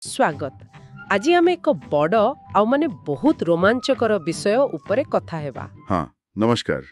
स्वागत आज आम एक बड़ आ माने बहुत रोमांचकर विषय उपरे कथा हेबा। हाँ नमस्कार।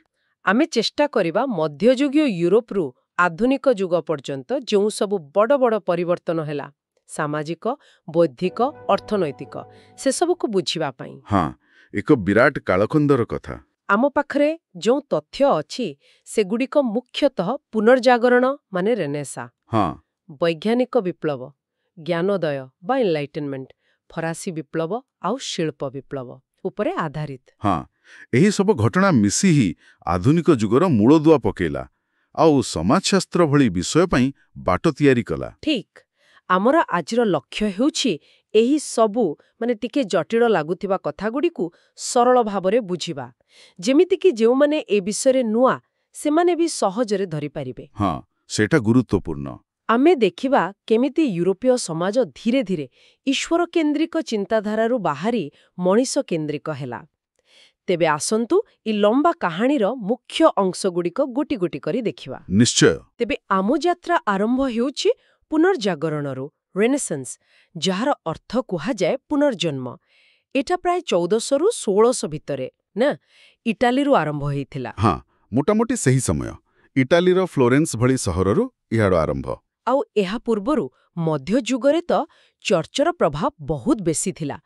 आमे चेष्टा करिबा मध्ययुगीय यूरोप रु आधुनिक युग पर्यंत जो सब बड़ बड़ परिवर्तन हैला सामाजिक बौद्धिक अर्थनैतिक से सब को बुझिबा पई। हाँ एक विराट कालखंडर कथा। आम पाखरे जो तथ्य अछि सेगुडिक मुख्यतः पुनर्जागरण माने रेनेसा, हाँ वैज्ञानिक विप्लव, ज्ञानोदय बा एनलाइटनमेंट, फरासी विप्लव आउ शिल्प विप्लव उपरे आधारित। हाँ यही सब घटना मिसी ही आधुनिक जुगर मूलदुआ पकेला आउ समाजशास्त्र भली विषय पई बाट तैयारी कला। ठीक आमर आजिर लक्ष्य हेउछि एही सबु माने टिके जटिल लागुथिबा कथागुडीकु सरल भाबरे बुझिबा जेमिति कि जेउ माने ए विषय नुआ से माने भी सहजरे धरि पारिबे। हाँ सेटा गुरुत्वपूर्ण। आमे देखिबा केमिति यूरोपीय समाज धीरे धीरे ईश्वर केन्द्रिक चिंताधारारु बाहारी मनीष केन्द्रिक हेला। तेबे आसंतु इ लंबा कहानीर मुख्य अंशगुडिक गोटी गोटी करी देखिबा। निश्चय। तेबे आमो यात्रा आरंभ हेउछि पुनर्जागरणरु रेनेसांस जार अर्थ कुहा जाय पुनर्जन्म। एटा प्राय 1400 रु 1600 भितरे ना इटाली रु आरंभ हेइथिला। हाँ मोटामोटी सही समय इटालीर फ्लोरेंस भली सहररु इहाड़ आरंभ। आउ एहा पूर्वरु मध्य जुगरे तो चर्चर प्रभाव बहुत बेसी थिला।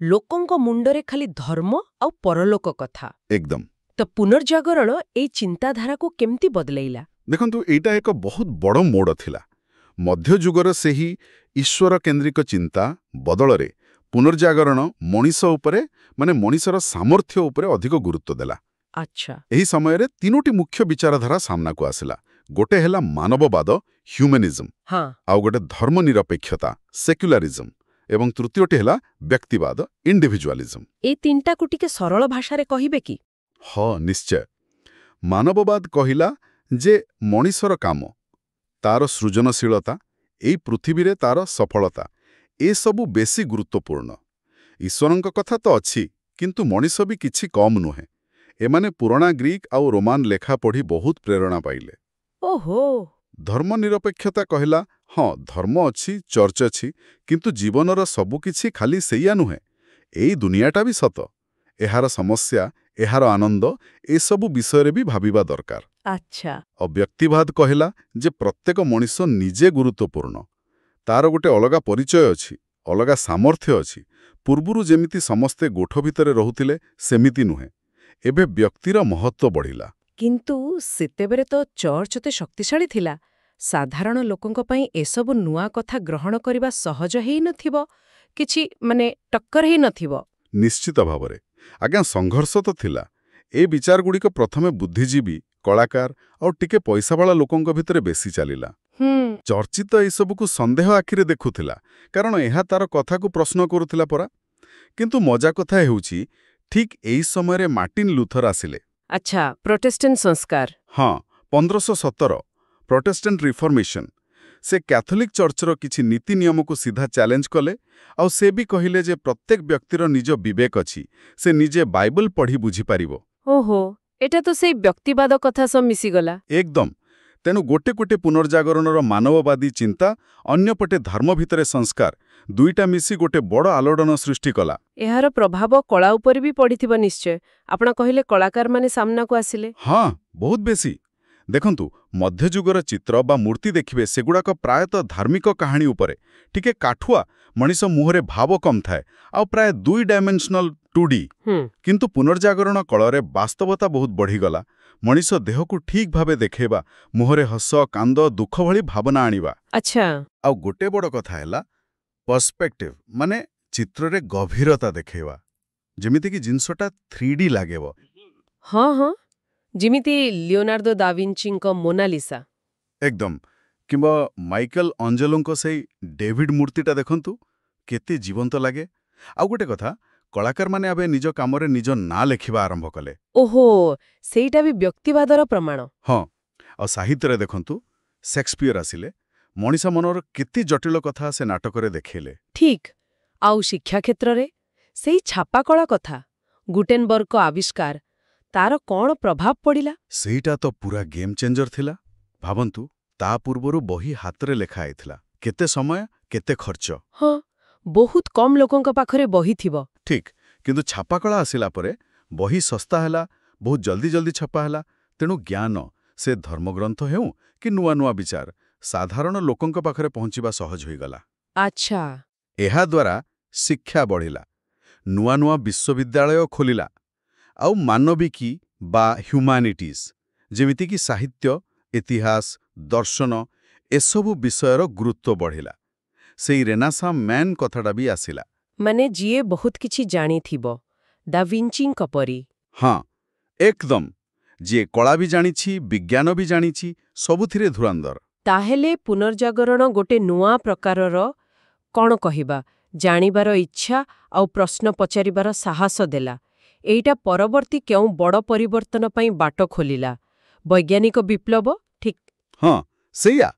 लोकंक मुंडरे खाली धर्म आउ परलोक कथा। एकदम। तो पुनर्जागरण ए चिंताधारा को केमती बदलैला? देखंतु एटा एक बहुत बड़ मोड़ थिला। मध्य जुगर से ही ईश्वर केन्द्रिक चिंता बदलरे पुनर्जागरण मनीष उपरे माने मनीषर सामर्थ्य उपरे अधिक गुरुत्व देला। अच्छा। एही समय रे तीनोटी मुख्य विचारधारा सामना को आसिला। गोटे हेला मानववाद ह्यूमनिज्म, हाँ आउ गोटे धर्मनिरपेक्षता सेक्युलारिज्म एवं तृतीयटी हेला व्यक्तिवाद इंडिविजुअलिज्म। ए तीनटा को टिके सरल भाषारे कहिबे कि? हाँ निश्चय। मानववाद कहिला जे मनीषर काम तार सृजनशीलता एई पृथ्वीरे तार सफलता ए सबु बेसी गुरुत्वपूर्ण। ईश्वरंक कथा तो अच्छी किंतु मनीष भी किछि कम नुहे। एमाने पुराना ग्रीक आउ रोमान लेखा पढ़ी बहुत प्रेरणा पाइले। ओहो। धर्मनिरपेक्षता कहला हाँ धर्म अच्छी चर्च अच्छी किंतु जीवनर सबु किछि खाली सेया नुहे। एई दुनियाटा भी सत एहार समस्या एहार आनंद ए सबु विषय भी भाबिबा दरकार। अच्छा। और व्यक्तिवाद कहला जे प्रत्येक मनीष निजे गुरुत्वपूर्ण तार गोटे अलगा परिचय अच्छी अलगा सामर्थ्य अच्छी। पूर्वरु जेमिति समस्ते गोठ भितरे रहुतिले सेमिति नुहे एबे व्यक्तिर महत्व बढ़िला। किंतु सेतेबेरे तो चर्च ते शक्तिशाली थिला। साधारण लोकंक पई एसबु नुआ कथा ग्रहण करिबा सहज हेई नथिबो किछि माने टक्कर हेई नथिबो। निश्चित भावरे आज्ञा संघर्ष तो थिला। ए विचार गुड़िक प्रथमे बुद्धिजीवी कलाकार और टिके पैसावाला लोकंक भितरे बेसी चलिला। चर्चित एसबुकु संदेह आखिरे देखुथिला कारण एहा तार कथा को प्रश्न करुथिला परा। किंतु मजा कथा हेउछि ठीक एई समय रे मार्टिन लूथर आसिले। अच्छा प्रोटेस्टेंट संस्कार। हाँ 1517 प्रोटेस्टेंट रिफॉर्मेशन से कैथोलिक चर्चर किछि नीति नियम को सीधा चैलेंज कले और से भी कहिले जे प्रत्येक व्यक्तिर निज विवेक अछि से निजे बाइबल पढ़ी बुझी पारिबो। ओहो एटा तो सेई व्यक्तिवाद कथा सब मिसी गला। एकदम। तेनु गोटे गोटे पुनर्जागरणर मानववादी चिंता अन्यपटे धर्म भितरे संस्कार दुईटा मिसी गोटे बड़ आलोड़न सृष्टि कला। एहार प्रभाव कला ऊपर भी पड़िथिबा निश्चय। आपण कहिले कलाकार माने सामना को आसिले। हाँ बहुत बेसी। देखंतु मध्यजुगर चित्र बा मूर्ति देखिबे सेगुड़ाक प्रायतः धार्मिक कहानी उपरे टिके काठुआ मनीष मुहरे भाव कम थाए आ प्राय 2 डायमेंशनल 2D। किंतु पुनर्जागरण कଳରେ वास्तवता बहुत बढ़ीगला। मनीष देह को ठीक भावे देखेबा मुहरे हस कांद दुख भली भावना आनिबा। अच्छा। आ गोटे बड़ कथा हैला पर्सपेक्टिव माने चित्र रे गभीरता देखेबा जेमिति कि जिंसटा 3D लागेबो। हाँ हाँ जिमिति लियोनार्दो दा विंचींको मोनालिसा। एकदम। किंबा माइकल अंजेलोंको सेई डेविड मूर्तिटा देखंतु केते जीवंत लागे। आ गोटे कथा कलाकार माने आबे निज कामरे निज ना लेखिबा आरंभ कले। ओहो सेईटा भी व्यक्तिवादर प्रमाण। हाँ आ साहित्य रे देखंतु शेक्सपियर आसिले मनीष मनर केते जटिल कथा से नाटकरे देखेले। ठीक। आउ शिक्षा क्षेत्र रे सेई छापाकला कथा गुटेनबर्ग को आविष्कार तार कौन प्रभाव पड़िला? सेईटा तो पूरा गेम चेंजर थिला। भावंतु ता पूर्वरु बही हातरे लेखा आइथिला केते समय केते खर्च। हाँ ବହୁତ କମ୍ ଲୋକଙ୍କ ପାଖରେ ବହି ଥିବ। ଠିକ୍, କିନ୍ତୁ ଛାପାକଳା ଆସିଲା ପରେ ବହି ଶସ୍ତା ହେଲା, ବହୁତ ଜଲ୍ଦି ଜଲ୍ଦି ଛପା ହେଲା। ତେଣୁ ଜ୍ଞାନ, ସେ ଧର୍ମଗ୍ରନ୍ଥ ହେଉ କି ନୂଆ ନୂଆ ବିଚାର, ସାଧାରଣ ଲୋକଙ୍କ ପାଖରେ ପହଞ୍ଚିବା ସହଜ ହୋଇଗଲା। ଆଚ୍ଛା। ଏହାଦ୍ୱାରା ଶିକ୍ଷା ବଢ଼ିଲା, ନୂଆ ନୂଆ ବିଶ୍ୱବିଦ୍ୟାଳୟ ଖୋଲିଲା, ଆଉ ମାନବିକୀ ବା ହ୍ୟୁମାନିଟିଜ୍, ଯେମିତିକି ସାହିତ୍ୟ, ଇତିହାସ, ଦର୍ଶନ, ଏସବୁ ବିଷୟର ଗୁରୁତ୍ୱ ବଢ଼ିଲା। ସେଇ ରେନାସାଁ ମ୍ୟାନ୍ କଥାଟା ବି ଆସିଲା। ମାନେ ଯିଏ ବହୁତ କିଛି ଜାଣିଥିବ, ଡାଭିଞ୍ଚିଙ୍କ ପରି। ହଁ, ଏକଦମ। ଯିଏ କଳା ବି ଜାଣିଛି, ବିଜ୍ଞାନ ବି ଜାଣିଛି, ସବୁଥିରେ ଧୁରନ୍ଧର। ତାହେଲେ ପୁନର୍ଜାଗରଣ ଗୋଟେ ନୂଆ ପ୍ରକାରର, କ'ଣ କହିବା, ଜାଣିବାର ଇଚ୍ଛା ଆଉ ପ୍ରଶ୍ନ ପଚାରିବାର ସାହସ ଦେଲା। ଏଇଟା ପରବର୍ତ୍ତୀ କେଉଁ ବଡ଼ ପରିବର୍ତ୍ତନ ପାଇଁ ବାଟ ଖୋଲିଲା? ବୈଜ୍ଞାନିକ ବିପ୍ଳବ, ଠିକ୍? ହଁ, ସେଇଆ।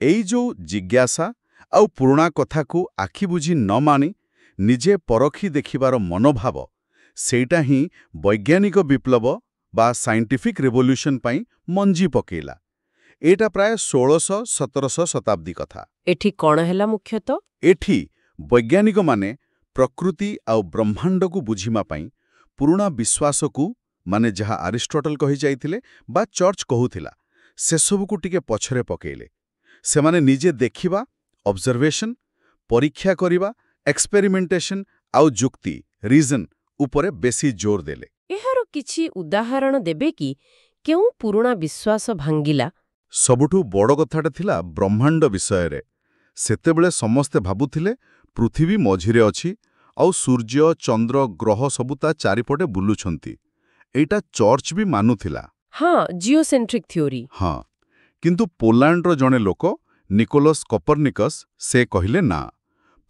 ଏଇ ଯୋଉ ଜିଜ୍ଞାସା ଆଉ ପୁରୁଣା କଥାକୁ ଆଖି ବୁଜି ନ ମାନି ନିଜେ ପରଖି ଦେଖିବାର ମନୋଭାବ, ସେଇଟା ହିଁ ବୈଜ୍ଞାନିକ ବିପ୍ଳବ ବା ସାଇଣ୍ଟିଫିକ୍ ରେଭଲ୍ୟୁସନ୍ ପାଇଁ ମଞ୍ଜି ପକେଇଲା। ଏଇଟା ପ୍ରାୟ 1600-1700 ଶତାବ୍ଦୀ କଥା। ଏଠି କ'ଣ ହେଲା ମୁଖ୍ୟତଃ? ଏଠି ବୈଜ୍ଞାନିକମାନେ ପ୍ରକୃତି ଆଉ ବ୍ରହ୍ମାଣ୍ଡକୁ ବୁଝିବା ପାଇଁ ପୁରୁଣା ବିଶ୍ୱାସକୁ, ମାନେ ଯାହା ଆରିଷ୍ଟଟଲ କହିଯାଇଥିଲେ ବା ଚର୍ଚ୍ଚ କହୁଥିଲା, ସେସବୁକୁ ଟିକେ ପଛରେ ପକେଇଲେ। ସେମାନେ ନିଜେ ଦେଖିବା, ଅବଜରଭେସନ୍, ପରୀକ୍ଷା କରିବା, ଏକ୍ସପେରିମେଣ୍ଟେସନ୍ ଆଉ ଯୁକ୍ତି, ରିଜନ୍ ଉପରେ ବେଶୀ ଜୋର ଦେଲେ। ଏହାର କିଛି ଉଦାହରଣ ଦେବେ କି? କେଉଁ ପୁରୁଣା ବିଶ୍ୱାସ ଭାଙ୍ଗିଲା? ସବୁଠୁ ବଡ଼ କଥାଟା ଥିଲା ବ୍ରହ୍ମାଣ୍ଡ ବିଷୟରେ। ସେତେବେଳେ ସମସ୍ତେ ଭାବୁଥିଲେ ପୃଥିବୀ ମଝିରେ ଅଛି ଆଉ ସୂର୍ଯ୍ୟ, ଚନ୍ଦ୍ର, ଗ୍ରହ ସବୁ ତା ଚାରିପଟେ ବୁଲୁଛନ୍ତି। ଏଇଟା ଚର୍ଚ୍ଚ ବି ମାନୁଥିଲା। ହଁ, ଜିଓସେଣ୍ଟ୍ରିକ୍ ଥିଓରି। ହଁ, କିନ୍ତୁ ପୋଲାଣ୍ଡର ଜଣେ ଲୋକ, ନିକୋଲସ୍ କପର୍ନିକସ୍, ସେ କହିଲେ ନା,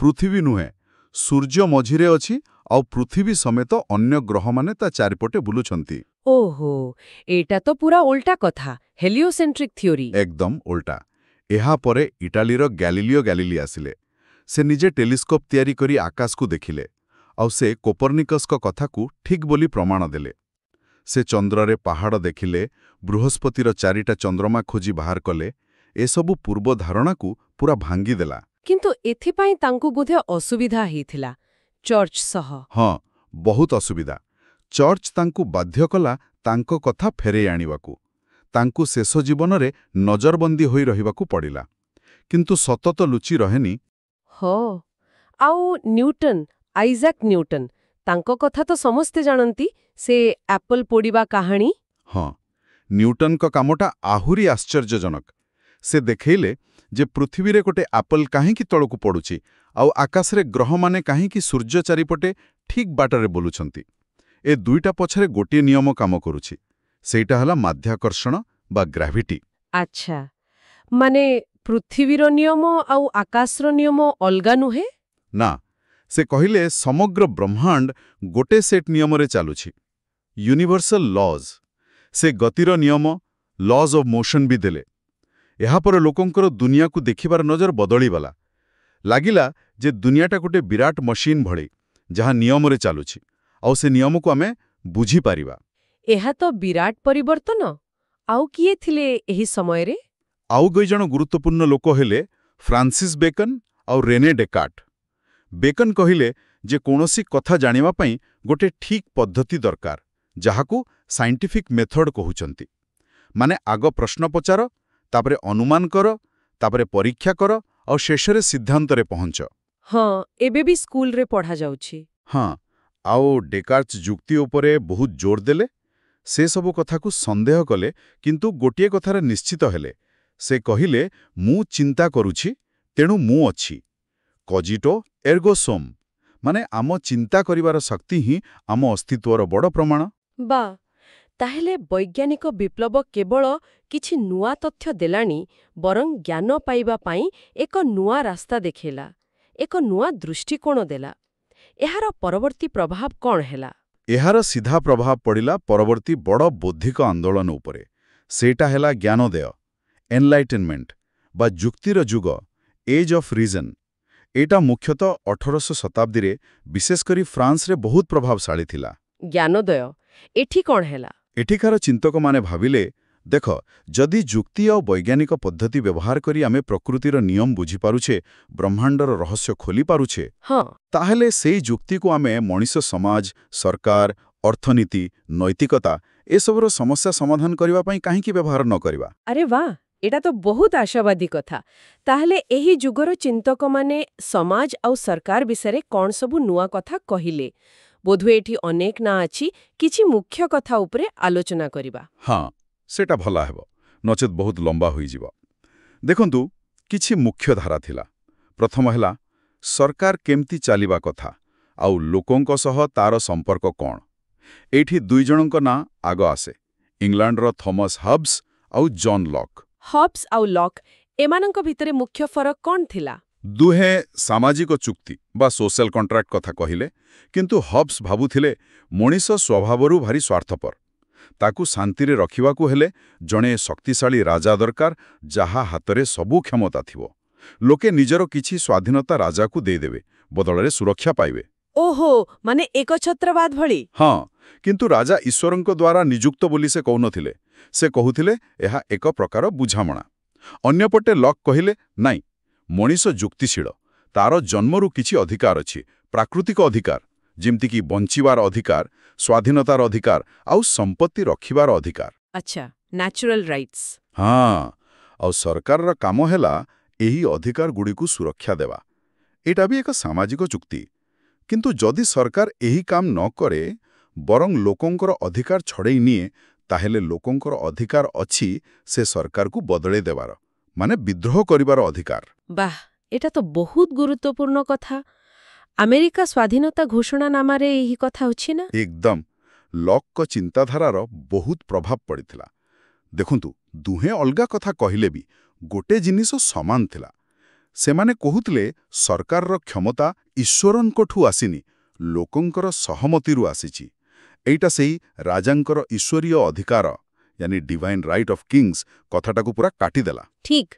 ପୃଥିବୀ ନୁହେଁ, ସୂର୍ଯ୍ୟ ମଝିରେ ଅଛି ଆଉ ପୃଥିବୀ ସମେତ ଅନ୍ୟ ଗ୍ରହମାନେ ତା ଚାରିପଟେ ବୁଲୁଛନ୍ତି। ଓହୋ, ଏଇଟା ତ ପୁରା ଓଲ୍ଟା କଥା, ହେଲିଓସେଣ୍ଟ୍ରିକ୍ ଥିଓରି। ଏକଦମ ଓଲ୍ଟା। ଏହାପରେ ଇଟାଲୀର ଗ୍ୟାଲିଲିଓ ଗାଲିଲି ଆସିଲେ। ସେ ନିଜେ ଟେଲିସ୍କୋପ୍ ତିଆରି କରି ଆକାଶକୁ ଦେଖିଲେ, ଆଉ ସେ କୋପର୍ନିକସ୍ଙ୍କ କଥାକୁ ଠିକ୍ ବୋଲି ପ୍ରମାଣ ଦେଲେ। ସେ ଚନ୍ଦ୍ରରେ ପାହାଡ଼ ଦେଖିଲେ, ବୃହସ୍ପତିର 4ଟା ଚନ୍ଦ୍ରମା ଖୋଜି ବାହାର କଲେ। ଏସବୁ ପୂର୍ବ ଧାରଣାକୁ ପୁରା ଭାଙ୍ଗିଦେଲା। କିନ୍ତୁ ଏଥିପାଇଁ ତାଙ୍କୁ ବୋଧେ ଅସୁବିଧା ହେଇଥିଲା, ଚର୍ଚ୍ଚ ସହ। ହଁ, ବହୁତ ଅସୁବିଧା। ଚର୍ଚ୍ଚ ତାଙ୍କୁ ବାଧ୍ୟ କଲା ତାଙ୍କ କଥା ଫେରେଇ ଆଣିବାକୁ। ତାଙ୍କୁ ଶେଷ ଜୀବନରେ ନଜରବନ୍ଦୀ ହୋଇ ରହିବାକୁ ପଡ଼ିଲା। କିନ୍ତୁ ସତ ତ ଲୁଚି ରହେନି। ହଁ, ଆଉ ନ୍ୟୁଟନ୍, ଆଇଜାକ୍ ନ୍ୟୁଟନ୍, ତାଙ୍କ କଥା ତ ସମସ୍ତେ ଜାଣନ୍ତି, ସେ ଆପଲ୍ ପୋଡ଼ିବା କାହାଣୀ। ହଁ, ନ୍ୟୁଟନଙ୍କ କାମଟା ଆହୁରି ଆଶ୍ଚର୍ଯ୍ୟଜନକ। ସେ ଦେଖେଇଲେ ଯେ ପୃଥିବୀରେ ଗୋଟେ ଆପଲ୍ କାହିଁକି ତଳକୁ ପଡ଼ୁଛି ଆଉ ଆକାଶରେ ଗ୍ରହମାନେ କାହିଁକି ସୂର୍ଯ୍ୟ ଚାରିପଟେ ଠିକ୍ ବାଟରେ ବୁଲୁଛନ୍ତି। ଏ ଦୁଇଟା ପଛରେ ଗୋଟିଏ ନିୟମ କାମ କରୁଛି। ସେଇଟା ହେଲା ମାଧ୍ୟାକର୍ଷଣ ବା ଗ୍ରାଭିଟି। ଆଚ୍ଛା, ମାନେ ପୃଥିବୀର ନିୟମ ଆଉ ଆକାଶର ନିୟମ ଅଲଗା ନୁହେଁ? ନା, ସେ କହିଲେ ସମଗ୍ର ବ୍ରହ୍ମାଣ୍ଡ ଗୋଟେ ସେଟ୍ ନିୟମରେ ଚାଲୁଛି, ୟୁନିଭର୍ସାଲ ଲଜ୍। ସେ ଗତିର ନିୟମ, ଲଜ୍ ଅଫ୍ ମୋଶନ୍ ବି ଦେଲେ। ଏହାପରେ ଲୋକଙ୍କର ଦୁନିଆକୁ ଦେଖିବାର ନଜର ବଦଳିଗଲା। ଲାଗିଲା ଯେ ଦୁନିଆଟା ଗୋଟେ ବିରାଟ ମସିନ୍ ଭଳି, ଯାହା ନିୟମରେ ଚାଲୁଛି, ଆଉ ସେ ନିୟମକୁ ଆମେ ବୁଝିପାରିବା। ଏହା ତ ବିରାଟ ପରିବର୍ତ୍ତନ। ଆଉ କିଏ ଥିଲେ ଏହି ସମୟରେ? ଆଉ ଦୁଇଜଣ ଗୁରୁତ୍ୱପୂର୍ଣ୍ଣ ଲୋକ ହେଲେ ଫ୍ରାନ୍ସିସ୍ ବେକନ୍ ଆଉ ରେନେ ଡେକାର୍ଟ। ବେକନ୍ କହିଲେ ଯେ କୌଣସି କଥା ଜାଣିବା ପାଇଁ ଗୋଟେ ଠିକ୍ ପଦ୍ଧତି ଦରକାର, ଯାହାକୁ ସାଇଣ୍ଟିଫିକ୍ ମେଥଡ୍ କହୁଛନ୍ତି। ମାନେ ଆଗ ପ୍ରଶ୍ନ ପଚାର, ତାପରେ ଅନୁମାନ କର, ତାପରେ ପରୀକ୍ଷା କର, ଆଉ ଶେଷରେ ସିଦ୍ଧାନ୍ତରେ ପହଞ୍ଚ। ହଁ, ଏବେ ବି ସ୍କୁଲରେ ପଢ଼ାଯାଉଛି। ହଁ, ଆଉ ଡେକାର୍ଟ ଯୁକ୍ତି ଉପରେ ବହୁତ ଜୋର ଦେଲେ। ସେ ସବୁ କଥାକୁ ସନ୍ଦେହ କଲେ, କିନ୍ତୁ ଗୋଟିଏ କଥାରେ ନିଶ୍ଚିତ ହେଲେ। ସେ କହିଲେ, ମୁଁ ଚିନ୍ତା କରୁଛି, ତେଣୁ ମୁଁ ଅଛି। କଜିଟୋ ଏର୍ଗୋ ସୁମ୍, ମାନେ ଆମ ଚିନ୍ତା କରିବାର ଶକ୍ତି ହିଁ ଆମ ଅସ୍ତିତ୍ୱର ବଡ଼ ପ୍ରମାଣ। ବା, ତାହେଲେ ବୈଜ୍ଞାନିକ ବିପ୍ଳବ କେବଳ କିଛି ନୂଆ ତଥ୍ୟ ଦେଲାନି, ବରଂ ଜ୍ଞାନ ପାଇବା ପାଇଁ ଏକ ନୂଆ ରାସ୍ତା ଦେଖେଇଲା, ଏକ ନୂଆ ଦୃଷ୍ଟିକୋଣ ଦେଲା। ଏହାର ପରବର୍ତ୍ତୀ ପ୍ରଭାବ କ'ଣ ହେଲା? ଏହାର ସିଧା ପ୍ରଭାବ ପଡ଼ିଲା ପରବର୍ତ୍ତୀ ବଡ଼ ବୌଦ୍ଧିକ ଆନ୍ଦୋଳନ ଉପରେ। ସେଇଟା ହେଲା ଜ୍ଞାନୋଦୟ, ଏନଲାଇଟେନମେଣ୍ଟ ବା ଯୁକ୍ତିର ଯୁଗ, ଏଜ୍ ଅଫ୍ ରିଜନ୍। ଏଇଟା ମୁଖ୍ୟତଃ 1800 ଶତାବ୍ଦୀରେ ବିଶେଷ କରି ଫ୍ରାନ୍ସରେ ବହୁତ ପ୍ରଭାବଶାଳୀ ଥିଲା। ଜ୍ଞାନୋଦୟ, ଏଠି କ'ଣ ହେଲା? ଏଠିକାର ଚିନ୍ତକମାନେ ଭାବିଲେ ଦେଖ, ଯଦି ଯୁକ୍ତି ଆଉ ବୈଜ୍ଞାନିକ ପଦ୍ଧତି ବ୍ୟବହାର କରି ଆମେ ପ୍ରକୃତିର ନିୟମ ବୁଝିପାରୁଛେ, ବ୍ରହ୍ମାଣ୍ଡର ରହସ୍ୟ ଖୋଲିପାରୁଛେ, ହଁ ତାହେଲେ ସେଇ ଯୁକ୍ତିକୁ ଆମେ ମଣିଷ ସମାଜ, ସରକାର, ଅର୍ଥନୀତି, ନୈତିକତା ଏସବୁର ସମସ୍ୟା ସମାଧାନ କରିବା ପାଇଁ କାହିଁକି ବ୍ୟବହାର ନ କରିବା? ଆରେ ବାଃ, ଏଟା ତ ବହୁତ ଆଶାବାଦୀ କଥା। ତାହେଲେ ଏହି ଯୁଗର ଚିନ୍ତକମାନେ ସମାଜ ଆଉ ସରକାର ବିଷୟରେ କଣ ସବୁ ନୂଆ କଥା କହିଲେ? ବୋଧହୁଏ ଏଠି ଅନେକ ନାଁ ଅଛି, କିଛି ମୁଖ୍ୟ କଥା ଉପରେ ଆଲୋଚନା କରିବା। ହଁ, ସେଟା ଭଲ ହେବ, ନଚେତ୍ ବହୁତ ଲମ୍ବା ହୋଇଯିବ। ଦେଖନ୍ତୁ, କିଛି ମୁଖ୍ୟ ଧାରା ଥିଲା। ପ୍ରଥମ ହେଲା, ସରକାର କେମିତି ଚାଲିବା କଥା, ଆଉ ଲୋକଙ୍କ ସହ ତାର ସମ୍ପର୍କ କ'ଣ? ଏଇଠି ଦୁଇଜଣଙ୍କ ନାଁ ଆଗ ଆସେ, ଇଂଲଣ୍ଡର ଥମସ୍ ହବ୍ସ ଆଉ ଜନ୍ ଲକ୍। ହବ୍ସ ଆଉ ଲକ୍, ଏମାନଙ୍କ ଭିତରେ ମୁଖ୍ୟ ଫରକ କଣ ଥିଲା? ଦୁହେଁ ସାମାଜିକ ଚୁକ୍ତି ବା ସୋଶାଲ କଣ୍ଟ୍ରାକ୍ଟ କଥା କହିଲେ, କିନ୍ତୁ ହବ୍ସ ଭାବୁଥିଲେ ମଣିଷ ସ୍ୱଭାବରୁ ଭାରି ସ୍ୱାର୍ଥପର। ତାକୁ ଶାନ୍ତିରେ ରଖିବାକୁ ହେଲେ ଜଣେ ଶକ୍ତିଶାଳୀ ରାଜା ଦରକାର, ଯାହା ହାତରେ ସବୁ କ୍ଷମତା ଥିବ। ଲୋକେ ନିଜର କିଛି ସ୍ୱାଧୀନତା ରାଜାକୁ ଦେଇଦେବେ, ବଦଳରେ ସୁରକ୍ଷା ପାଇବେ। ଓହୋ, ମାନେ ଏକଛତ୍ରବାଦ ଭଳି। ହଁ, କିନ୍ତୁ ରାଜା ଈଶ୍ୱରଙ୍କ ଦ୍ୱାରା ନିଯୁକ୍ତ ବୋଲି ସେ କହୁନଥିଲେ। ସେ କହୁଥିଲେ ଏହା ଏକ ପ୍ରକାର ବୁଝାମଣା। ଅନ୍ୟପଟେ ଲକ୍ କହିଲେ, ନାଇଁ, ମଣିଷ ଯୁକ୍ତିଶୀଳ, ତାର ଜନ୍ମରୁ କିଛି ଅଧିକାର ଅଛି, ପ୍ରାକୃତିକ ଅଧିକାର, ଯେମିତିକି ବଞ୍ଚିବାର ଅଧିକାର, ସ୍ୱାଧୀନତାର ଅଧିକାର ଆଉ ସମ୍ପତ୍ତି ରଖିବାର ଅଧିକାର। ଆଚ୍ଛା, ନ୍ୟାଚୁରାଲ ରାଇଟ୍ସ। ହଁ, ଆଉ ସରକାରର କାମ ହେଲା ଏହି ଅଧିକାରଗୁଡ଼ିକୁ ସୁରକ୍ଷା ଦେବା। ଏଇଟା ବି ଏକ ସାମାଜିକ ଚୁକ୍ତି। କିନ୍ତୁ ଯଦି ସରକାର ଏହି କାମ ନ କରେ, ବରଂ ଲୋକଙ୍କର ଅଧିକାର ଛଡ଼େଇ ନିଏ, ତାହେଲେ ଲୋକଙ୍କର ଅଧିକାର ଅଛି ସେ ସରକାରକୁ ବଦଳେଇ ଦେବାର, ମାନେ ବିଦ୍ରୋହ କରିବାର ଅଧିକାର। ବାଃ, এটা ତ ବହୁତ ଗୁରୁତ୍ୱପୂର୍ଣ୍ଣ କଥା। ଆମେରିକା ସ୍ୱାଧୀନତା ଘୋଷଣାନାମାରେ ଏହି କଥା ଅଛି ନା? ଏକଦମ ଲକ୍ଙ୍କ ଚିନ୍ତାଧାରାର ବହୁତ ପ୍ରଭାବ ପଡ଼ିଥିଲା। ଦେଖନ୍ତୁ, ଦୁହେଁ ଅଲଗା କଥା କହିଲେ ବି ଗୋଟେ ଜିନିଷ ସମାନ ଥିଲା। ସେମାନେ କହୁଥିଲେ ସରକାରର କ୍ଷମତା ଈଶ୍ୱରଙ୍କଠୁ ଆସିନି, ଲୋକଙ୍କର ସହମତିରୁ ଆସିଛି। ଏଇଟା ସେଇ ରାଜାଙ୍କର ଈଶ୍ୱରୀୟ ଅଧିକାର, यानी ଡିଭାଇନ୍ ରାଇଟ୍ ଅଫ୍ କିଙ୍ଗସ୍ କଥାଟାକୁ ପୁରା କାଟିଦେଲା। ଠିକ୍।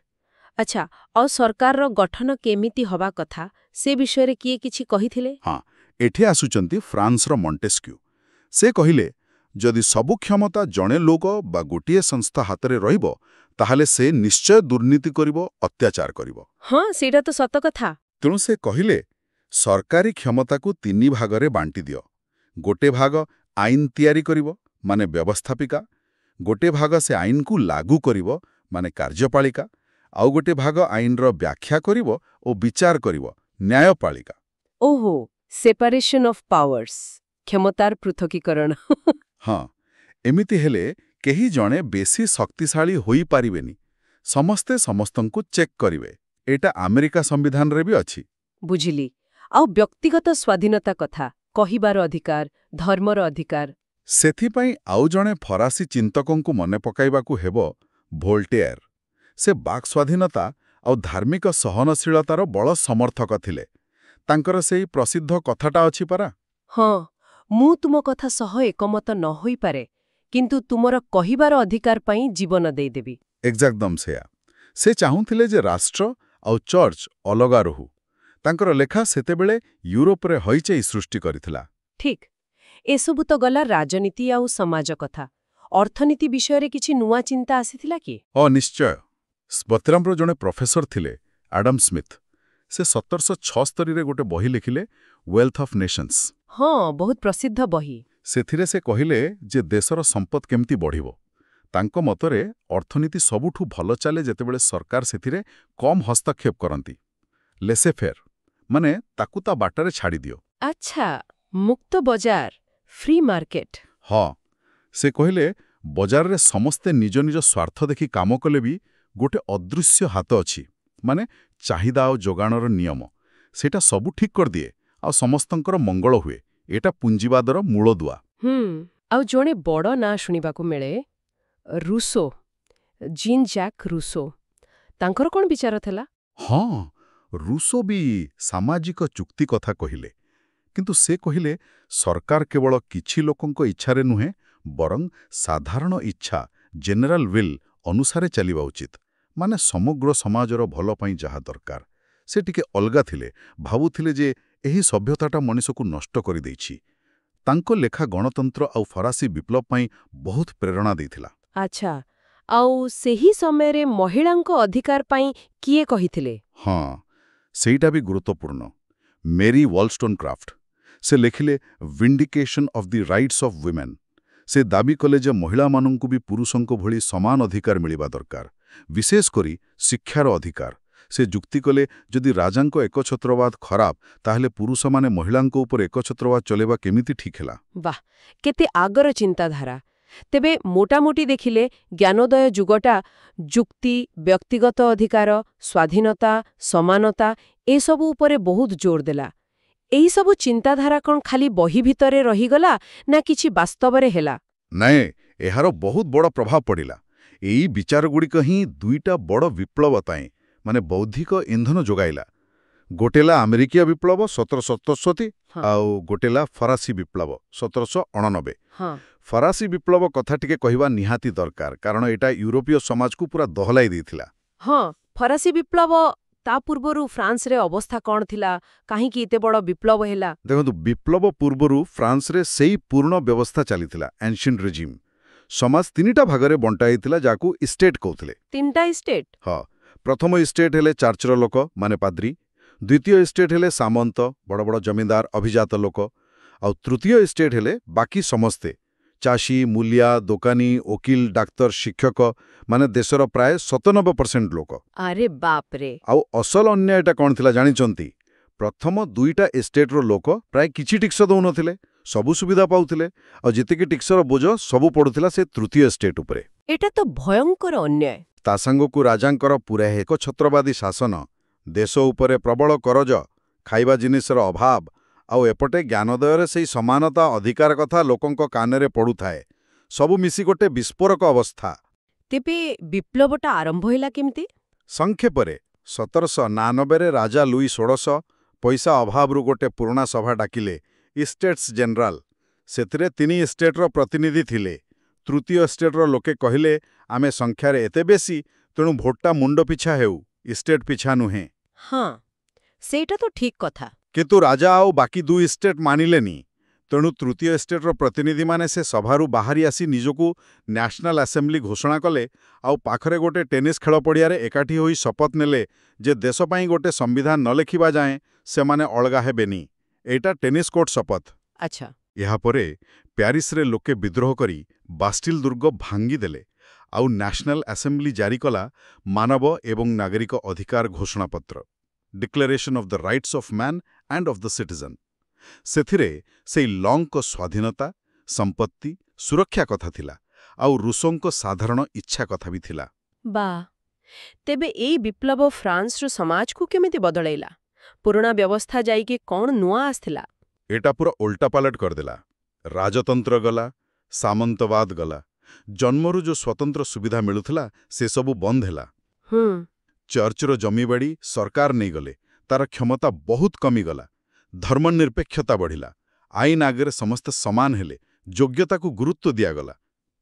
ଆଚ୍ଛା, ଆଉ ସରକାରର ଗଠନ କେମିତି ହବା କଥା, ସେ ବିଷୟରେ କିଏ କିଛି କହିଥିଲେ? ହଁ, ଏଠି ଆସୁଛନ୍ତି ଫ୍ରାନ୍ସର ମଣ୍ଟେସ୍କ୍ୟୁ। ସେ କହିଲେ, ଯଦି ସବୁ କ୍ଷମତା ଜଣେ ଲୋକ ବା ଗୋଟିଏ ସଂସ୍ଥା ହାତରେ ରହିବ, ତାହେଲେ ସେ ନିଶ୍ଚୟ ଦୁର୍ନୀତି କରିବ, ଅତ୍ୟାଚାର କରିବ। ହଁ, ସେଇଟା ତ ସତ କଥା। ତେଣୁ ସେ କହିଲେ, ସରକାରୀ କ୍ଷମତାକୁ 3 ଭାଗରେ ବାଣ୍ଟି ଦିଅ। ଗୋଟେ ଭାଗ ଆଇନ ତିଆରି କରିବ, ମାନେ ବ୍ୟବସ୍ଥାପିକା। ଗୋଟେ ଭାଗ ସେ ଆଇନକୁ ଲାଗୁ କରିବ, ମାନେ କାର୍ଯ୍ୟପାଳିକା। ଆଉ ଗୋଟେ ଭାଗ ଆଇନର ବ୍ୟାଖ୍ୟା କରିବ ଓ ବିଚାର କରିବ, ନ୍ୟାୟପାଳିକା। ଓହୋ, ସେପାରେସନ୍ ଅଫ୍ ପାୱାର୍ସ, କ୍ଷମତାର ପୃଥକୀକରଣ। ହଁ, ଏମିତି ହେଲେ କେହି ଜଣେ ବେଶୀ ଶକ୍ତିଶାଳୀ ହୋଇପାରିବେନି। ସମସ୍ତେ ସମସ୍ତଙ୍କୁ ଚେକ୍ କରିବେ। ଏଇଟା ଆମେରିକା ସମ୍ବିଧାନରେ ବି ଅଛି। ବୁଝିଲି। ଆଉ ବ୍ୟକ୍ତିଗତ ସ୍ୱାଧୀନତା କଥା, କହିବାର ଅଧିକାର, ଧର୍ମର ଅଧିକାର। ସେଥିପାଇଁ ଆଉ ଜଣେ ଫରାସୀ ଚିନ୍ତକଙ୍କୁ ମନେ ପକାଇବାକୁ ହେବ, ଭୋଲ୍ଟେୟାର। ସେ ବାକ୍ ସ୍ୱାଧୀନତା ଆଉ ଧାର୍ମିକ ସହନଶୀଳତାର ବଳ ସମର୍ଥକ ଥିଲେ। ତାଙ୍କର ସେଇ ପ୍ରସିଦ୍ଧ କଥାଟା ଅଛି ପରା, ହଁ, ମୁଁ ତୁମ କଥା ସହ ଏକମତ ନ ହୋଇପାରେ, କିନ୍ତୁ ତୁମର କହିବାର ଅଧିକାର ପାଇଁ ଜୀବନ ଦେଇଦେବି। ଏକ୍ଜାକ୍ଟଦମ୍ ସେୟା। ସେ ଚାହୁଁଥିଲେ ଯେ ରାଷ୍ଟ୍ର ଆଉ ଚର୍ଚ୍ଚ ଅଲଗା ରହୁ। ତାଙ୍କର ଲେଖା ସେତେବେଳେ ୟୁରୋପରେ ହଇଚଇ ସୃଷ୍ଟି କରିଥିଲା। ଠିକ୍। ଏସବୁ ତ ଗଲା ରାଜନୀତି ଆଉ ସମାଜ କଥା। ଅର୍ଥନୀତି ବିଷୟରେ କିଛି ନୂଆ ଚିନ୍ତା ଆସିଥିଲା କି? ନିଶ୍ଚୟ। ସ୍ପତ୍ରାମ୍ର ଜଣେ ପ୍ରଫେସର ଥିଲେ, ଆଡମ୍ ସ୍ମିଥ୍। ସେ 1776ରେ ଗୋଟେ ବହି ଲେଖିଲେ, ୱେଲ୍ଥ ଅଫ୍ ନେସନ୍ସ। ହଁ, ବହୁତ ପ୍ରସିଦ୍ଧ ବହି। ସେଥିରେ ସେ କହିଲେ ଯେ ଦେଶର ସମ୍ପଦ କେମିତି ବଢ଼ିବ। ତାଙ୍କ ମତରେ ଅର୍ଥନୀତି ସବୁଠୁ ଭଲ ଚାଲେ ଯେତେବେଳେ ସରକାର ସେଥିରେ କମ୍ ହସ୍ତକ୍ଷେପ କରନ୍ତି। ଲେସେଫେର୍, ମାନେ ତାକୁ ତା ବାଟରେ ଛାଡ଼ିଦିଅ। ଆଚ୍ଛା, ମୁକ୍ତ ବଜାର, ଫ୍ରି ମାର୍କେଟ। ହଁ, ସେ କହିଲେ ବଜାରରେ ସମସ୍ତେ ନିଜ ନିଜ ସ୍ୱାର୍ଥ ଦେଖି କାମ କଲେ ବି ଗୋଟେ ଅଦୃଶ୍ୟ ହାତ ଅଛି, ମାନେ ଚାହିଦା ଆଉ ଯୋଗାଣର ନିୟମ। ସେଇଟା ସବୁ ଠିକ୍ କରିଦିଏ ଆଉ ସମସ୍ତଙ୍କର ମଙ୍ଗଳ ହୁଏ। ଏଟା ପୁଞ୍ଜିବାଦର ମୂଳଦୁଆ। ଆଉ ଜଣେ ବଡ଼ ନାଁ ଶୁଣିବାକୁ ମିଳେ, ରୁସୋ, ଜିନ୍ ଜାକ୍ ରୁସୋ। ତାଙ୍କର କ'ଣ ବିଚାର ଥିଲା? ହଁ, ରୁସୋ ବି ସାମାଜିକ ଚୁକ୍ତି କଥା କହିଲେ। କିନ୍ତୁ ସେ କହିଲେ ସରକାର କେବଳ କିଛି ଲୋକଙ୍କ ଇଚ୍ଛାରେ ନୁହେଁ, ବରଂ ସାଧାରଣ ଇଚ୍ଛା, ଜେନେରାଲ ୱିଲ୍ ଅନୁସାରେ ଚାଲିବା ଉଚିତ, ମାନେ ସମଗ୍ର ସମାଜର ଭଲ ପାଇଁ ଯାହା ଦରକାର। ସେ ଟିକେ ଅଲଗା ଥିଲେ, ଭାବୁଥିଲେ ଯେ ଏହି ସଭ୍ୟତାଟା ମଣିଷକୁ ନଷ୍ଟ କରିଦେଇଛି। ତାଙ୍କ ଲେଖା ଗଣତନ୍ତ୍ର ଆଉ ଫରାସୀ ବିପ୍ଳବ ପାଇଁ ବହୁତ ପ୍ରେରଣା ଦେଇଥିଲା। ଆଚ୍ଛା, ଆଉ ସେହି ସମୟରେ ମହିଳାଙ୍କ ଅଧିକାର ପାଇଁ କିଏ କହିଥିଲେ? ହଁ, ସେଇଟା ବି ଗୁରୁତ୍ୱପୂର୍ଣ୍ଣ। ମେରୀ ୱଲ୍ଷ୍ଟୋନକ୍ରାଫ୍ଟ ସେ ଲେଖିଲେ vindication of the rights of women. ସେ ଦାବି କଲେ ଯେ ମହିଳାମାନଙ୍କୁ ବି ପୁରୁଷଙ୍କ ଭଳି ସମାନ ଅଧିକାର ମିଳିବା ଦରକାର, ବିଶେଷ କରି ଶିକ୍ଷାର ଅଧିକାର। ସେ ଯୁକ୍ତି କଲେ ଯଦି ରାଜାଙ୍କ ଏକଛତ୍ରବାଦ ଖରାପ, ତାହେଲେ ପୁରୁଷମାନେ ମହିଳାଙ୍କ ଉପରେ ଏକଛତ୍ରବାଦ ଚଲେଇବା କେମିତି ଠିକ୍ ହେଲା? ବାଃ, କେତେ ଆଗର ଚିନ୍ତାଧାରା! ତେବେ ମୋଟାମୋଟି ଦେଖିଲେ ଜ୍ଞାନୋଦୟ ଯୁଗଟା ଯୁକ୍ତି, ବ୍ୟକ୍ତିଗତ ଅଧିକାର, ସ୍ୱାଧୀନତା, ସମାନତା ଏସବୁ ଉପରେ ବହୁତ ଜୋର ଦେଲା। ଏହିସବୁ ଚିନ୍ତାଧାରା କ'ଣ ଖାଲି ବହି ଭିତରେ ରହିଗଲା ନା କିଛି ବାସ୍ତବରେ ହେଲା? ନାଇଁ, ଏହାର ବହୁତ ବଡ଼ ପ୍ରଭାବ ପଡ଼ିଲା। ଏଇ ବିଚାରଗୁଡ଼ିକ ହିଁ ଦୁଇଟା ବଡ଼ ବିପ୍ଳବ ପାଇଁ ବୌଦ୍ଧିକ ଇନ୍ଧନ ଯୋଗାଇଲା। ଗୋଟେ ହେଲା ଆମେରିକୀୟ ବିପ୍ଳବ 1767 ଆଉ ଗୋଟେ ହେଲା ଫରାସୀ ବିପ୍ଳବ 1789। ଫରାସୀ ବିପ୍ଳବ କଥା ଟିକେ କହିବା ନିହାତି ଦରକାର, କାରଣ ଏଟା ୟୁରୋପୀୟ ସମାଜକୁ ପୁରା ଦହଲାଇ ଦେଇଥିଲା। ହଁ, ଫରାସୀ ବିପ୍ଳବ। ତା ପୂର୍ବରୁ ଫ୍ରାନ୍ସରେ ଅବସ୍ଥା କ'ଣ ଥିଲା? କାହିଁକି ଏତେ ବଡ଼ ବିପ୍ଳବ ହେଲା? ଦେଖନ୍ତୁ, ବିପ୍ଳବ ପୂର୍ବରୁ ଫ୍ରାନ୍ସରେ ସେଇ ପୂର୍ଣ୍ଣ ବ୍ୟବସ୍ଥା ଚାଲିଥିଲା, ଏନ୍ସିଏଣ୍ଟ ରେଜିମ୍। ସମାଜ ତିନିଟା ଭାଗରେ ବଣ୍ଟା ହେଇଥିଲା, ଯାହାକୁ ଇଷ୍ଟେଟ୍ କହୁଥିଲେ। ତିନିଟା ଇଷ୍ଟେଟ୍? ହଁ, ପ୍ରଥମ ଇଷ୍ଟେଟ୍ ହେଲେ ଚାର୍ଚ୍ଚର ଲୋକ ମାନେ ପାଦ୍ରୀ, ଦ୍ୱିତୀୟ ଇଷ୍ଟେଟ୍ ହେଲେ ସାମନ୍ତ, ବଡ଼ ବଡ଼ ଜମିଦାର, ଅଭିଜାତ ଲୋକ, ଆଉ ତୃତୀୟ ଇଷ୍ଟେଟ୍ ହେଲେ ବାକି ସମସ୍ତେ, ଚାଷୀ, ମୂଲିଆ, ଦୋକାନୀ, ଓକିଲ, ଡାକ୍ତର, ଶିକ୍ଷକ, ଦେଶର ପ୍ରାୟ 97% ଲୋକ। ଆରେ ବାପରେ! ଆଉ ଅସଲ ଅନ୍ୟାୟଟା କ'ଣ ଥିଲା ଜାଣିଛନ୍ତି? ପ୍ରଥମ ଦୁଇଟା ଇଷ୍ଟେଟ୍ର ଲୋକ ପ୍ରାୟ କିଛି ଟିକ୍ସ ଦେଉନଥିଲେ, ସବୁ ସୁବିଧା ପାଉଥିଲେ, ଆଉ ଯେତିକି ଟିକ୍ସର ବୋଝ ସବୁ ପଡ଼ୁଥିଲା ସେ ତୃତୀୟ ଇଷ୍ଟେଟ୍ ଉପରେ। ଏଟା ତ ଭୟଙ୍କର ଅନ୍ୟାୟ। ତା ସାଙ୍ଗକୁ ରାଜାଙ୍କର ପୁରା ଏକଛତ୍ରବାଦୀ ଶାସନ, ଦେଶ ଉପରେ ପ୍ରବଳ କରଜ, ଖାଇବା ଜିନିଷର ଅଭାବ, ଆଉ ଏପଟେ ଜ୍ଞାନୋଦୟରେ ସେଇ ସମାନତା ଅଧିକାର କଥା ଲୋକଙ୍କ କାନରେ ପଡ଼ୁଥାଏ। ସବୁ ମିଶି ଗୋଟେ ବିସ୍ଫୋରକ ଅବସ୍ଥା। ତେବେ ବିପ୍ଳବଟା ଆରମ୍ଭ ହେଲା କେମିତି? ସଂକ୍ଷେପରେ 1799ରେ ରାଜା ଲୁଇ ଷୋଡ଼ଶ ପଇସା ଅଭାବରୁ ଗୋଟେ ପୁରୁଣା ସଭା ଡାକିଲେ, ଇଷ୍ଟେଟ୍ସ ଜେନେରାଲ। ସେଥିରେ 3 ଇଷ୍ଟେଟ୍ର ପ୍ରତିନିଧି ଥିଲେ। ତୃତୀୟ ଇଷ୍ଟେଟ୍ର ଲୋକେ କହିଲେ, ଆମେ ସଂଖ୍ୟାରେ ଏତେ ବେଶୀ, ତେଣୁ ଭୋଟଟା ମୁଣ୍ଡ ପିଛା ହେଉ, ଇଷ୍ଟେଟ୍ ପିଛା ନୁହେଁ। ହଁ, ସେଇଟା ତ ଠିକ୍ କଥା। କିନ୍ତୁ ରାଜା ଆଉ ବାକି 2 ଇଷ୍ଟେଟ୍ ମାନିଲେନି। ତେଣୁ ତୃତୀୟ ଇଷ୍ଟେଟ୍ର ପ୍ରତିନିଧିମାନେ ସେ ସଭାରୁ ବାହାରି ଆସି ନିଜକୁ ନ୍ୟାସନାଲ ଆସେମ୍ବଲି ଘୋଷଣା କଲେ, ଆଉ ପାଖରେ ଗୋଟେ ଟେନିସ୍ ଖେଳ ପଡ଼ିଆରେ ଏକାଠି ହୋଇ ଶପଥ ନେଲେ ଯେ ଦେଶ ପାଇଁ ଗୋଟେ ସମ୍ବିଧାନ ନ ଲେଖିବା ଯାଏଁ ସେମାନେ ଅଳଗା ହେବେନି। ଏଇଟା ଟେନିସ୍ କୋର୍ଟ ଶପଥ। ଆଚ୍ଛା। ଏହାପରେ ପ୍ୟାରିସରେ ଲୋକେ ବିଦ୍ରୋହ କରି ବାଷ୍ଟିଲ ଦୁର୍ଗ ଭାଙ୍ଗିଦେଲେ, ଆଉ ନ୍ୟାସନାଲ ଆସେମ୍ବଲି ଜାରି କଲା ମାନବ ଏବଂ ନାଗରିକ ଅଧିକାର ଘୋଷଣାପତ୍ର, declaration of the rights of man and of the citizen. ସେଥିରେ ସେଇ ଲଙ୍କ ସ୍ୱାଧୀନତା, ସମ୍ପତ୍ତି, ସୁରକ୍ଷା କଥା ଥିଲା, ଆଉ ରୁଷୋଙ୍କ ସାଧାରଣ ଇଚ୍ଛା କଥା ବି ଥିଲା। ବାଃ, ତେବେ ଏଇ ବିପ୍ଳବ ଫ୍ରାନ୍ସର ସମାଜକୁ କେମିତି ବଦଳେଇଲା? ପୁରୁଣା ବ୍ୟବସ୍ଥା ଯାଇକି କ'ଣ ନୂଆ ଆସିଥିଲା? ଏଟା ପୁରା ଓଲଟାପାଲଟ କରିଦେଲା। ରାଜତନ୍ତ୍ର ଗଲା, ସାମନ୍ତବାଦ ଗଲା, ଜନ୍ମରୁ ଯୋଉ ସ୍ୱତନ୍ତ୍ର ସୁବିଧା ମିଳୁଥିଲା ସେସବୁ ବନ୍ଦ ହେଲା। ଚର୍ଚ୍ଚର ଜମିବାଡ଼ି ସରକାର ନେଇଗଲେ, ତାର କ୍ଷମତା ବହୁତ କମିଗଲା। ଧର୍ମନିରପେକ୍ଷତା ବଢ଼ିଲା, ଆଇନ ଆଗରେ ସମସ୍ତେ ସମାନ ହେଲେ, ଯୋଗ୍ୟତାକୁ ଗୁରୁତ୍ୱ ଦିଆଗଲା,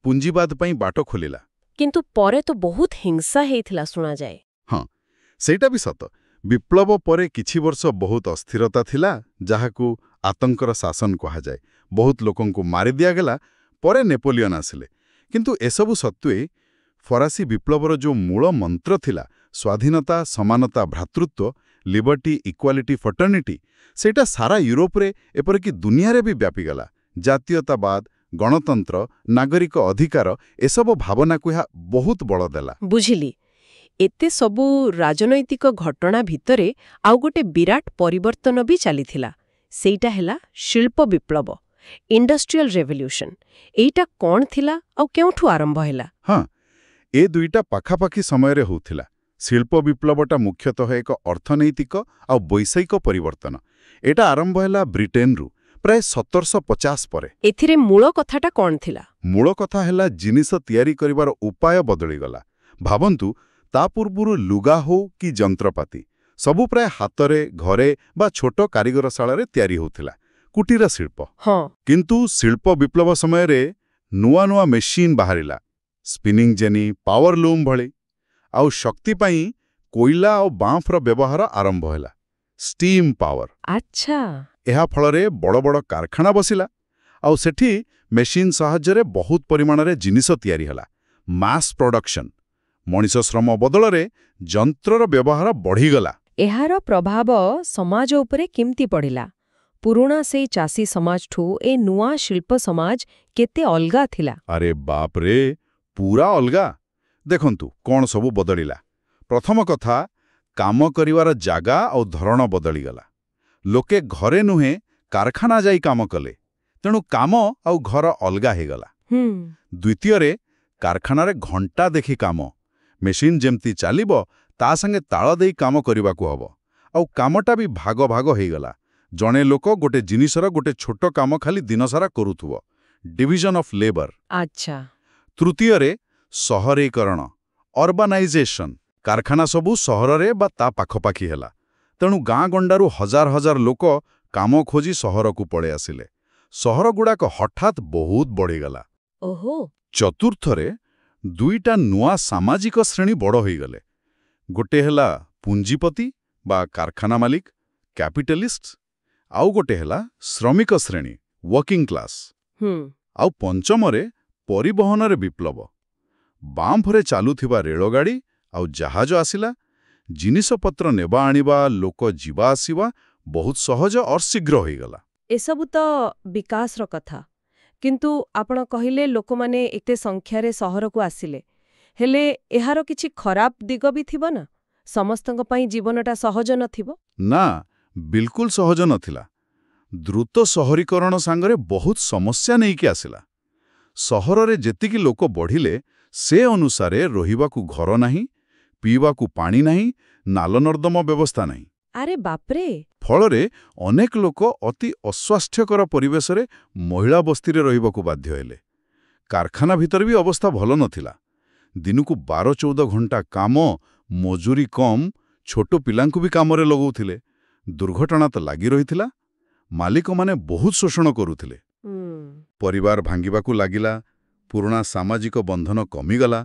ପୁଞ୍ଜିବାଦ ପାଇଁ ବାଟ ଖୋଲିଲା। କିନ୍ତୁ ପରେ ତ ବହୁତ ହିଂସା ହେଇଥିଲା ଶୁଣାଯାଏ। ହଁ, ସେଇଟା ବି ସତ। ବିପ୍ଳବ ପରେ କିଛି ବର୍ଷ ବହୁତ ଅସ୍ଥିରତା ଥିଲା, ଯାହାକୁ ଆତଙ୍କର ଶାସନ କୁହାଯାଏ। ବହୁତ ଲୋକଙ୍କୁ ମାରି ଦିଆଗଲା, ପରେ ନେପୋଲିଅନ ଆସିଲେ। କିନ୍ତୁ ଏସବୁ ସତ୍ତ୍ୱେ ଫରାସୀ ବିପ୍ଳବର ଯୋଉ ମୂଳ ମନ୍ତ୍ର ଥିଲା, ସ୍ୱାଧୀନତା, ସମାନତା, ଭ୍ରାତୃତ୍ୱ, ଲିବର୍ଟି, ଇକ୍ୱାଲିଟି, ଫର୍ଟର୍ନିଟି, ସେଇଟା ସାରା ୟୁରୋପରେ, ଏପରିକି ଦୁନିଆରେ ବି ବ୍ୟାପିଗଲା। ଜାତୀୟତାବାଦ, ଗଣତନ୍ତ୍ର, ନାଗରିକ ଅଧିକାର, ଏସବୁ ଭାବନାକୁ ଏହା ବହୁତ ବଳ ଦେଲା। ବୁଝିଲି। ଏତେ ସବୁ ରାଜନୈତିକ ଘଟଣା ଭିତରେ ଆଉ ଗୋଟେ ବିରାଟ ପରିବର୍ତ୍ତନ ବି ଚାଲିଥିଲା। ସେଇଟା ହେଲା ଶିଳ୍ପ ବିପ୍ଳବ, ଇଣ୍ଡଷ୍ଟ୍ରିଆଲ ରେଭଲ୍ୟୁସନ୍। ଏଇଟା କ'ଣ ଥିଲା ଆଉ କେଉଁଠୁ ଆରମ୍ଭ ହେଲା? ହଁ, ଏ ଦୁଇଟା ପାଖାପାଖି ସମୟରେ ହେଉଥିଲା। ଶିଳ୍ପ ବିପ୍ଳବଟା ମୁଖ୍ୟତଃ ଏକ ଅର୍ଥନୈତିକ ଆଉ ବୈଷୟିକ ପରିବର୍ତ୍ତନ। ଏଟା ଆରମ୍ଭ ହେଲା ବ୍ରିଟେନରୁ ପ୍ରାୟ 1750 ପରେ। ଏଥିରେ ମୂଳ କଥାଟା କ'ଣ ଥିଲା? ମୂଳ କଥା ହେଲା ଜିନିଷ ତିଆରି କରିବାର ଉପାୟ ବଦଳିଗଲା। ଭାବନ୍ତୁ, ତା ପୂର୍ବରୁ ଲୁଗା ହଉ କି ଯନ୍ତ୍ରପାତି ସବୁ ପ୍ରାୟ ହାତରେ, ଘରେ ବା ଛୋଟ କାରିଗରଶାଳାରେ ତିଆରି ହେଉଥିଲା, କୁଟୀର ଶିଳ୍ପ। ହଁ। କିନ୍ତୁ ଶିଳ୍ପ ବିପ୍ଳବ ସମୟରେ ନୂଆ ନୂଆ ମେସିନ୍ ବାହାରିଲା, ସ୍ପିନିଂ ଜେନି, ପାୱାର ଲୁମ୍ ଭଳି। ଆଉ ଶକ୍ତି ପାଇଁ କୋଇଲା ଆଉ ବାମ୍ଫର ବ୍ୟବହାର ଆରମ୍ଭ ହେଲା, ଷ୍ଟିମ୍ ପାୱାର। ଆଚ୍ଛା। ଏହା ଫଳରେ ବଡ଼ ବଡ଼ କାରଖାନା ବସିଲା, ଆଉ ସେଠି ମେସିନ୍ ସାହାଯ୍ୟରେ ବହୁତ ପରିମାଣରେ ଜିନିଷ ତିଆରି ହେଲା। ମାସ୍ ପ୍ରଡକ୍ସନ୍। ମଣିଷ ଶ୍ରମ ବଦଳରେ ଯନ୍ତ୍ରର ବ୍ୟବହାର ବଢ଼ିଗଲା। ଏହାର ପ୍ରଭାବ ସମାଜ ଉପରେ କେମିତି ପଡ଼ିଲା? ପୁରୁଣା ସେଇ ଚାଷୀ ସମାଜଠୁ ଏ ନୂଆ ଶିଳ୍ପ ସମାଜ କେତେ ଅଲଗା ଥିଲା? ଆରେ ବାପରେ, ପୁରା ଅଲଗା। ଦେଖନ୍ତୁ କ'ଣ ସବୁ ବଦଳିଲା। ପ୍ରଥମ କଥା, କାମ କରିବାର ଜାଗା ଆଉ ଧରଣ ବଦଳିଗଲା। ଲୋକେ ଘରେ ନୁହେଁ କାରଖାନା ଯାଇ କାମ କଲେ, ତେଣୁ କାମ ଆଉ ଘର ଅଲଗା ହେଇଗଲା। ଦ୍ୱିତୀୟରେ, କାରଖାନାରେ ଘଣ୍ଟା ଦେଖି କାମ। ମେସିନ୍ ଯେମିତି ଚାଲିବ ତା ସାଙ୍ଗେ ତାଳ ଦେଇ କାମ କରିବାକୁ ହବ। ଆଉ କାମଟା ବି ଭାଗ ଭାଗ ହେଇଗଲା। ଜଣେ ଲୋକ ଗୋଟେ ଜିନିଷର ଗୋଟେ ଛୋଟ କାମ ଖାଲି ଦିନସାରା କରୁଥିବ। Division of labour. ଆଚ୍ଛା। ତୃତୀୟରେ, ସହରୀକରଣ, ଅର୍ବାନାଇଜେସନ୍। କାରଖାନା ସବୁ ସହରରେ ବା ତା ପାଖପାଖି ହେଲା। ତେଣୁ ଗାଁ ଗଣ୍ଡାରୁ ହଜାର ହଜାର ଲୋକ କାମ ଖୋଜି ସହରକୁ ପଳେଇ ଆସିଲେ। ସହରଗୁଡ଼ାକ ହଠାତ୍ ବହୁତ ବଢ଼ିଗଲା। ଓହୋ। ଚତୁର୍ଥରେ, ଦୁଇଟା ନୂଆ ସାମାଜିକ ଶ୍ରେଣୀ ବଡ଼ ହୋଇଗଲେ। ଗୋଟେ ହେଲା ପୁଞ୍ଜିପତି ବା କାରଖାନା ମାଲିକ, କ୍ୟାପିଟାଲିଷ୍ଟ। ଆଉ ଗୋଟେ ହେଲା ଶ୍ରମିକ ଶ୍ରେଣୀ, ୱାର୍କିଂ କ୍ଲାସ୍। ଆଉ ପଞ୍ଚମରେ, ପରିବହନରେ ବିପ୍ଳବ। ବାମ୍ଫରେ ଚାଲୁଥିବା ରେଳଗାଡ଼ି ଆଉ ଜାହାଜ ଆସିଲା। ଜିନିଷପତ୍ର ନେବା ଆଣିବା, ଲୋକ ଯିବା ଆସିବା ବହୁତ ସହଜ ଅର୍ ଶୀଘ୍ର ହୋଇଗଲା। ଏସବୁ ତ ବିକାଶର କଥା। କିନ୍ତୁ ଆପଣ କହିଲେ ଲୋକମାନେ ଏତେ ସଂଖ୍ୟାରେ ସହରକୁ ଆସିଲେ। ହେଲେ ଏହାର କିଛି ଖରାପ ଦିଗ ବି ଥିବ ନା? ସମସ୍ତଙ୍କ ପାଇଁ ଜୀବନଟା ସହଜ ନଥିବ? ନା, ବିଲକୁଲ ସହଜ ନଥିଲା। ଦ୍ରୁତ ସହରୀକରଣ ସାଙ୍ଗରେ ବହୁତ ସମସ୍ୟା ନେଇକି ଆସିଲା। ସହରରେ ଯେତିକି ଲୋକ ବଢ଼ିଲେ, ସେ ଅନୁସାରେ ରହିବାକୁ ଘର ନାହିଁ, ପିଇବାକୁ ପାଣି ନାହିଁ, ନାଲନର୍ଦ୍ଦମା ବ୍ୟବସ୍ଥା ନାହିଁ। ଆରେ ବାପ୍ରେ! ଫଳରେ ଅନେକ ଲୋକ ଅତି ଅସ୍ୱାସ୍ଥ୍ୟକର ପରିବେଶରେ ମହିଳା ବସ୍ତିରେ ରହିବାକୁ ବାଧ୍ୟ ହେଲେ। କାରଖାନା ଭିତରେ ବି ଅବସ୍ଥା ଭଲ ନଥିଲା। ଦିନକୁ 12-14 ଘଣ୍ଟା କାମ, ମଜୁରୀ କମ୍, ଛୋଟ ପିଲାଙ୍କୁ ବି କାମରେ ଲଗାଉଥିଲେ। ଦୁର୍ଘଟଣା ତ ଲାଗି ରହିଥିଲା। ମାଲିକମାନେ ବହୁତ ଶୋଷଣ କରୁଥିଲେ। ପରିବାର ଭାଙ୍ଗିବାକୁ ଲାଗିଲା। ପୁରୁଣା ସାମାଜିକ ବନ୍ଧନ କମିଗଲା।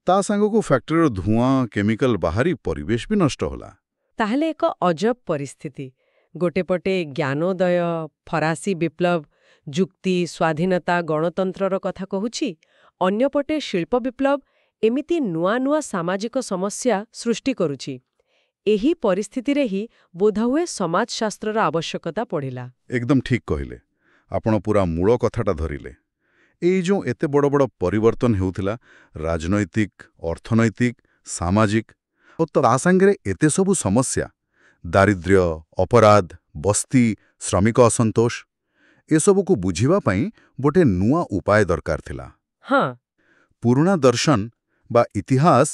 ତା ସାଙ୍ଗକୁ ଫ୍ୟାକ୍ଟ୍ରିର ଧୂଆଁ, କେମିକାଲ ବାହାରି ପରିବେଶ ବି ନଷ୍ଟ ହେଲା। ତାହେଲେ ଏକ ଅଜବ ପରିସ୍ଥିତି। ଗୋଟେ ପଟେ ଜ୍ଞାନୋଦୟ, ଫରାସୀ ବିପ୍ଳବ, ଯୁକ୍ତି, ସ୍ୱାଧୀନତା, ଗଣତନ୍ତ୍ରର କଥା କହୁଛି। ଅନ୍ୟପଟେ ଶିଳ୍ପ ବିପ୍ଳବ ଏମିତି ନୂଆ ନୂଆ ସାମାଜିକ ସମସ୍ୟା ସୃଷ୍ଟି କରୁଛି। ଏହି ପରିସ୍ଥିତିରେ ହିଁ ବୋଧହୁଏ ସମାଜଶାସ୍ତ୍ରର ଆବଶ୍ୟକତା ପଡ଼ିଲା। ଏକଦମ ଠିକ୍ କହିଲେ। ଆପଣ ପୁରା ମୂଳ କଥାଟା ଧରିଲେ। ଏଇ ଯେଉଁ ଏତେ ବଡ଼ ବଡ଼ ପରିବର୍ତ୍ତନ ହେଉଥିଲା, ରାଜନୈତିକ, ଅର୍ଥନୈତିକ, ସାମାଜିକ, ଆଉ ତା ସାଙ୍ଗରେ ଏତେ ସବୁ ସମସ୍ୟା, ଦାରିଦ୍ର୍ୟ, ଅପରାଧ, ବସ୍ତି, ଶ୍ରମିକ ଅସନ୍ତୋଷ, ଏସବୁକୁ ବୁଝିବା ପାଇଁ ଗୋଟେ ନୂଆ ଉପାୟ ଦରକାର ଥିଲା। ହଁ। ପୁରୁଣା ଦର୍ଶନ ବା ଇତିହାସ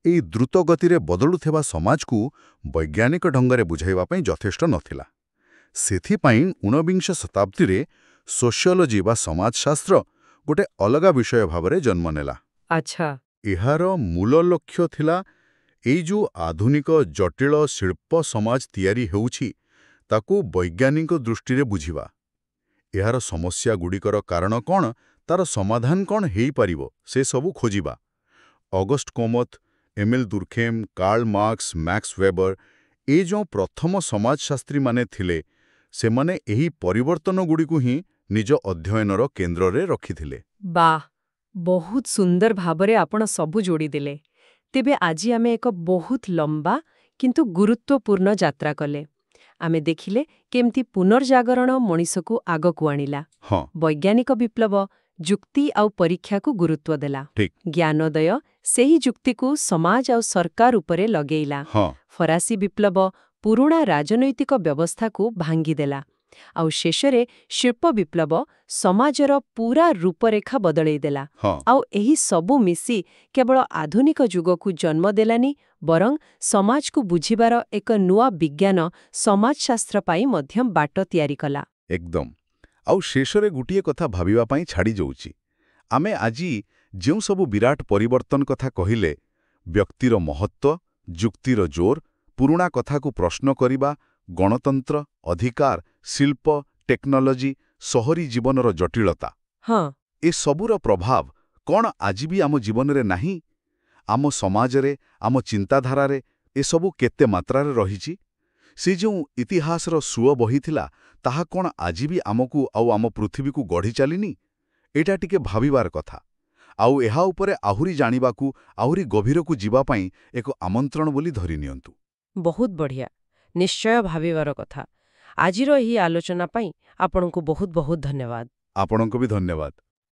ଏଇ ଦ୍ରୁତଗତିରେ ବଦଳୁଥିବା ସମାଜକୁ ବୈଜ୍ଞାନିକ ଢଙ୍ଗରେ ବୁଝାଇବା ପାଇଁ ଯଥେଷ୍ଟ ନଥିଲା। ସେଥିପାଇଁ 19ବିଂଶ ଶତାବ୍ଦୀରେ ସୋସିଓଲୋଜି ବା ସମାଜଶାସ୍ତ୍ର ଗୋଟେ ଅଲଗା ବିଷୟ ଭାବରେ ଜନ୍ମ ନେଲା। ଆଚ୍ଛା। ଏହାର ମୂଳ ଲକ୍ଷ୍ୟ ଥିଲା ଏଇ ଯେଉଁ ଆଧୁନିକ ଜଟିଳ ଶିଳ୍ପ ସମାଜ ତିଆରି ହେଉଛି, ତାକୁ ବୈଜ୍ଞାନିକ ଦୃଷ୍ଟିରେ ବୁଝିବା। ଏହାର ସମସ୍ୟାଗୁଡ଼ିକର କାରଣ କ'ଣ, ତାର ସମାଧାନ କ'ଣ ହେଇପାରିବ, ସେ ସବୁ ଖୋଜିବା। Auguste Comte, Emile Durkheim, Karl Marx, Max Weber, ଏ ଯେଉଁ ପ୍ରଥମ ସମାଜଶାସ୍ତ୍ରୀମାନେ ଥିଲେ, ସେମାନେ ଏହି ପରିବର୍ତ୍ତନଗୁଡ଼ିକୁ ହିଁ ନିଜ ଅଧ୍ୟୟନର କେନ୍ଦ୍ରରେ ରଖିଥିଲେ। ବାଃ, ବହୁତ ସୁନ୍ଦର ଭାବରେ ଆପଣ ସବୁ ଯୋଡ଼ିଦେଲେ। ତେବେ ଆଜି ଆମେ ଏକ ବହୁତ ଲମ୍ବା କିନ୍ତୁ ଗୁରୁତ୍ୱପୂର୍ଣ୍ଣ ଯାତ୍ରା କଲେ। ଆମେ ଦେଖିଲେ କେମିତି ପୁନର୍ଜାଗରଣ ମଣିଷକୁ ଆଗକୁ ଆଣିଲା। ହଁ। ବୈଜ୍ଞାନିକ ବିପ୍ଳବ ଯୁକ୍ତି ଆଉ ପରୀକ୍ଷାକୁ ଗୁରୁତ୍ୱ ଦେଲା। ଠିକ୍। ଜ୍ଞାନୋଦୟ ସେହି ଯୁକ୍ତିକୁ ସମାଜ ଆଉ ସରକାର ଉପରେ ଲଗେଇଲା। ହଁ। ଫରାସୀ ବିପ୍ଳବ ପୁରୁଣା ରାଜନୈତିକ ବ୍ୟବସ୍ଥାକୁ ଭାଙ୍ଗିଦେଲା। ଆଉ ଶେଷରେ ଶିଳ୍ପ ବିପ୍ଳବ ସମାଜର ପୁରା ରୂପରେଖା ବଦଳେଇ ଦେଲା। ହଁ। ଆଉ ଏହି ସବୁ ମିଶି କେବଳ ଆଧୁନିକ ଯୁଗକୁ ଜନ୍ମ ଦେଲାନି, ବରଂ ସମାଜକୁ ବୁଝିବାର ଏକ ନୂଆ ବିଜ୍ଞାନ ସମାଜଶାସ୍ତ୍ର ପାଇଁ ମଧ୍ୟ ବାଟ ତିଆରି କଲା। ଏକଦମ। ଆଉ ଶେଷରେ ଗୋଟିଏ କଥା ଭାବିବା ପାଇଁ ଛାଡ଼ି ଯାଉଛି। ଆମେ ଆଜି ଯେଉଁ ସବୁ ବିରାଟ ପରିବର୍ତ୍ତନ କଥା କହିଲେ, ବ୍ୟକ୍ତିର ମହତ୍ତ୍ୱ, ଯୁକ୍ତିର ଜୋର, ପୁରୁଣା କଥାକୁ ପ୍ରଶ୍ନ କରିବା, ଗଣତନ୍ତ୍ର, ଅଧିକାର, ଶିଳ୍ପ, ଟେକ୍ନୋଲୋଜି, ସହରୀ ଜୀବନର ଜଟିଳତା, ଏସବୁର ପ୍ରଭାବ କ'ଣ ଆଜି ବି ଆମ ଜୀବନରେ ନାହିଁ? ଆମ ସମାଜରେ, ଆମ ଚିନ୍ତାଧାରାରେ ଏସବୁ କେତେ ମାତ୍ରାରେ ରହିଛି? ସେ ଯେଉଁ ଇତିହାସର ସୁଅ ବହିଥିଲା, ତାହା କ'ଣ ଆଜି ବି ଆମକୁ ଆଉ ଆମ ପୃଥିବୀକୁ ଗଢ଼ି ଚାଲିନି? ଏଇଟା ଟିକେ ଭାବିବାର କଥା। ଆଉ ଏହା ଉପରେ ଆହୁରି ଜାଣିବାକୁ ଆହୁରି ଗଭୀରକୁ ଯିବା ପାଇଁ ଏକ ଆମନ୍ତ୍ରଣ ବୋଲି ଧରି ନିଅନ୍ତୁ। ବହୁତ ବଢ଼ିଆ, ନିଶ୍ଚୟ ଭାବିବାର କଥା। ଆଜିର ଏହି ଆଲୋଚନା ପାଇଁ ଆପଣଙ୍କୁ ବହୁତ ବହୁତ ଧନ୍ୟବାଦ। ଆପଣଙ୍କୁ ବି ଧନ୍ୟବାଦ।